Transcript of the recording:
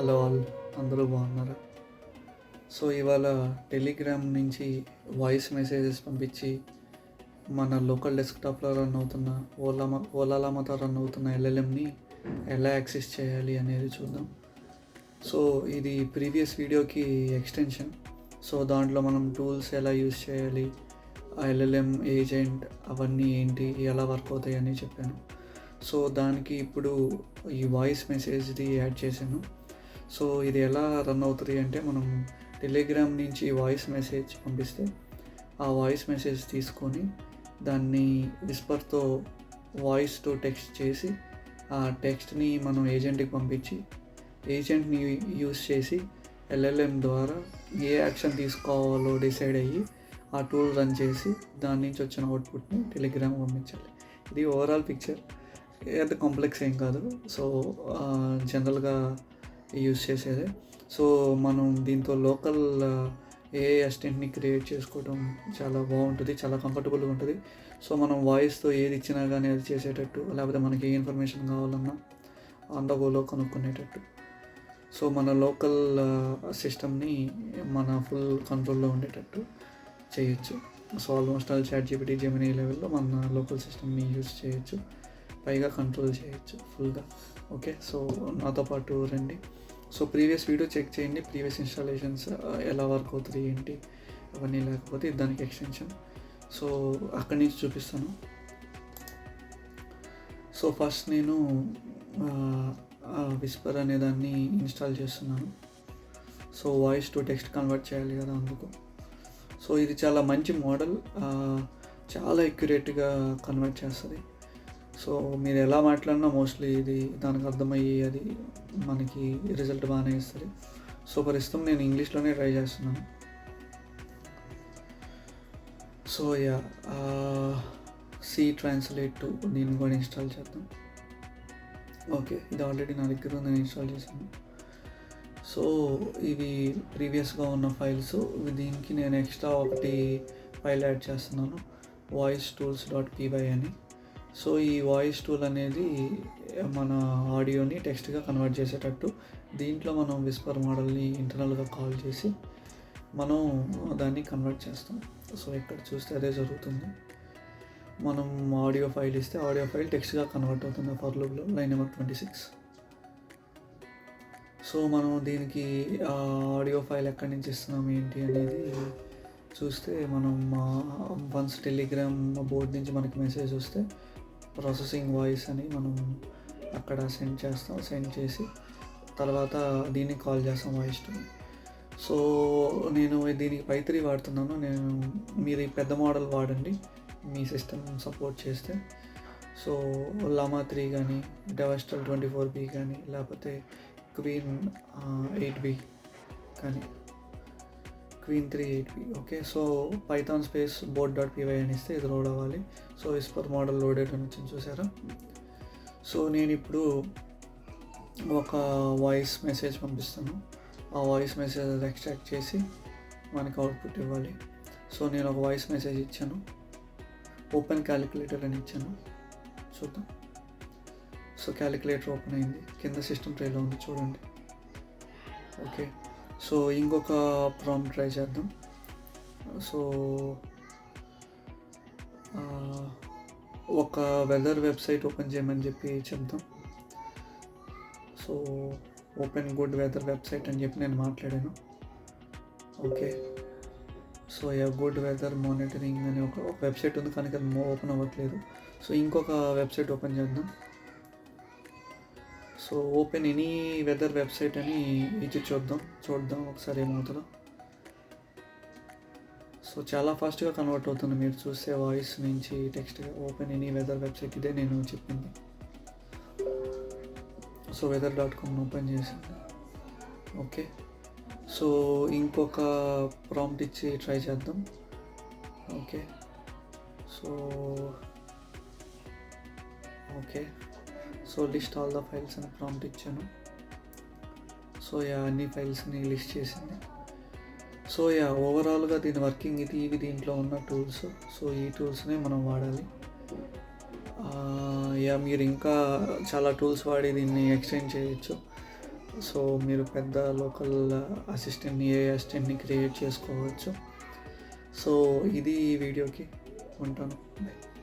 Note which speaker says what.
Speaker 1: Hello all, అందరూ బాగున్నారా? So ఇవాళ టెలిగ్రామ్ నుంచి వాయిస్ మెసేజెస్ పంపించి మన లోకల్ డెస్క్టాప్లో రన్ అవుతున్న ఓలాలామాతో రన్ అవుతున్న ఎల్ఎల్ఎంని ఎలా యాక్సెస్ చేయాలి అనేది చూద్దాం. సో ఇది ప్రీవియస్ వీడియోకి ఎక్స్టెన్షన్. సో దాంట్లో మనం టూల్స్ ఎలా యూస్ చేయాలి, ఆ ఎల్ఎల్ఎం ఏజెంట్ అవన్నీ ఏంటి, ఎలా వర్క్ అవుతాయి అని చెప్పాను. సో దానికి ఇప్పుడు ఈ వాయిస్ మెసేజ్ది యాడ్ చేశాను. సో ఇది ఎలా రన్ అవుతుంది అంటే, మనం టెలిగ్రామ్ నుంచి వాయిస్ మెసేజ్ పంపిస్తే ఆ వాయిస్ మెసేజ్ తీసుకొని దాన్ని విస్పర్తో వాయిస్ టు టెక్స్ట్ చేసి ఆ టెక్స్ట్ని మనం ఏజెంట్కి పంపించి ఏజెంట్ని యూస్ చేసి ఎల్ఎల్ఎం ద్వారా ఏ యాక్షన్ తీసుకోవాలో డిసైడ్ అయ్యి ఆ టూల్ రన్ చేసి దాని నుంచి వచ్చిన అవుట్పుట్ని టెలిగ్రామ్ పంపించాలి. ఇది ఓవరాల్ పిక్చర్, ఎంత కాంప్లెక్స్ ఏం కాదు. సో జనరల్గా యూస్ చేసేదే. సో మనం దీంతో లోకల్ ఏ అసిస్టెంట్ని క్రియేట్ చేసుకోవడం చాలా బాగుంటుంది, చాలా కంఫర్టబుల్గా ఉంటుంది. సో మనం వాయిస్తో ఏది ఇచ్చినా కానీ అది చేసేటట్టు, లేకపోతే మనకి ఏ ఇన్ఫర్మేషన్ కావాలన్నా ఆన్ ద గోలో కనుక్కునేటట్టు. సో మన లోకల్ సిస్టమ్ని మన ఫుల్ కంట్రోల్లో ఉండేటట్టు చేయొచ్చు. So almost all ChatGPT, Gemini లెవెల్లో మన లోకల్ సిస్టమ్ని యూజ్ చేయొచ్చు, పైగా కంట్రోల్ చేయొచ్చు ఫుల్గా. ఓకే, సో నాతో పాటు రండి. సో ప్రీవియస్ వీడియో చెక్ చేయండి, ప్రీవియస్ ఇన్స్టాలేషన్స్ ఎలా వర్క్ అవుతుంది ఏంటి అవన్నీ, లేకపోతే దానికి ఎక్స్టెన్షన్. సో అక్కడి నుంచి చూపిస్తాను. సో ఫస్ట్ నేను విస్పర్ అనే దాన్ని ఇన్స్టాల్ చేస్తున్నాను. So voice to text convert చేయాలి కదా, అందుకు. సో ఇది చాలా మంచి మోడల్, చాలా అక్యురేట్గా కన్వర్ట్ చేస్తుంది. సో మీరు ఎలా మాట్లాడినా మోస్ట్లీ ఇది దానికి అర్థమయ్యి అది మనకి రిజల్ట్ బాగానే ఇస్తుంది. సో ప్రస్తుతం నేను ఇంగ్లీష్లోనే ట్రై చేస్తున్నాను. సో సి ట్రాన్స్లేట్ టు దీన్ని కూడా ఇన్స్టాల్ చేద్దాం. ఓకే, ఇది ఆల్రెడీ నా దగ్గర నేను ఇన్స్టాల్ చేశాను. సో ఇవి ప్రీవియస్గా ఉన్న ఫైల్స్, దీనికి నేను ఎక్స్ట్రా ఒకటి ఫైల్ యాడ్ చేస్తున్నాను, voicetools.py అని. సో ఈ వాయిస్ టూల్ అనేది మన ఆడియోని టెక్స్ట్గా కన్వర్ట్ చేసేటట్టు, దీంట్లో మనం విస్పర్ మోడల్ని ఇంటర్నల్గా కాల్ చేసి మనం దాన్ని కన్వర్ట్ చేస్తాం. సో ఇక్కడ చూస్తే అదే జరుగుతుంది. మనం ఆడియో ఫైల్ ఇస్తే ఆడియో ఫైల్ టెక్స్ట్గా కన్వర్ట్ అవుతుంది ఫర్ లూప్లో, లైన్ నెంబర్ 26. సో మనం దీనికి ఆడియో ఫైల్ ఎక్కడి నుంచి ఇస్తున్నాం ఏంటి అనేది చూస్తే, మనం వన్స్ టెలిగ్రామ్ బోర్డ్ నుంచి మనకి మెసేజ్ వస్తే ప్రాసెసింగ్ వాయిస్ అని మనం అక్కడ సెండ్ చేస్తాం. సెండ్ చేసి తర్వాత దీన్ని కాల్ చేస్తాం వాయిస్ టు. సో నేను దీనికి Py3 వాడుతున్నాను. మీరు ఈ పెద్ద మోడల్ వాడండి మీ సిస్టమ్ సపోర్ట్ చేస్తే. సో లామా 3 కానీ, డెవస్టల్ 24B కానీ, లేకపోతే క్వీన్ 8B కానీ, queen 3 8B. Okay, so Python space board.py అని ఇస్తే ఇది లోడ్ అవ్వాలి. సో విస్పర్ మోడల్ లోడెడ్ అని వచ్చింది, చూసారా? సో నేను ఇప్పుడు ఒక వాయిస్ మెసేజ్ పంపిస్తాను. ఆ వాయిస్ మెసేజ్ ఎక్స్ట్రాక్ట్ చేసి మనకి అవుట్పుట్ ఇవ్వాలి. సో నేను ఒక వాయిస్ మెసేజ్ ఇచ్చాను, ఓపెన్ క్యాలిక్యులేటర్ అని ఇచ్చాను. చూద్దాం. సో క్యాలిక్యులేటర్ ఓపెన్ అయింది, కింద సిస్టమ్ ట్రేలో ఉంది, చూడండి. ఓకే, సో ఇంకొక ప్రాంప్ట్ ట్రై చేద్దాం. సో ఒక వెదర్ వెబ్సైట్ ఓపెన్ చేయమని చెప్పి చెప్దాం. So open good weather website అని చెప్పి నేను మాట్లాడాను. Okay, so good weather monitoring అని ఒక వెబ్సైట్ ఉంది, కానీ అది ఓపెన్ అవ్వట్లేదు. సో ఇంకొక వెబ్సైట్ ఓపెన్ చేద్దాం. So open any weather website అని ఇచ్చి చూద్దాం ఒకసారి ఏమవుతుందో. సో చాలా ఫాస్ట్గా కన్వర్ట్ అవుతుంది, మీరు చూస్తే వాయిస్ నుంచి టెక్స్ట్గా. ఓపెన్ ఎనీ వెదర్ వెబ్సైట్, ఇదే నేను చెప్పింది. సో weather.com ఓపెన్ చేసింది. ఓకే, సో ఇంకొక ప్రాంప్ట్ ఇచ్చి ట్రై చేద్దాం. Okay, so so list all the files అని ప్రాంప్ట్ ఇచ్చాను. సో అన్ని ఫైల్స్ని లిస్ట్ చేసింది. సో ఓవరాల్గా దీని వర్కింగ్ ఇవి దీంట్లో ఉన్న టూల్స్. సో ఈ టూల్స్నే మనం వాడాలి. మీరు ఇంకా చాలా టూల్స్ వాడి దీన్ని ఎక్స్టెండ్ చేయొచ్చు. సో మీరు పెద్ద లోకల్ అసిస్టెంట్ని, ఏ అసిస్టెంట్ని క్రియేట్ చేసుకోవచ్చు. సో ఇది ఈ వీడియోకి. ఉంటాను. బాయ్.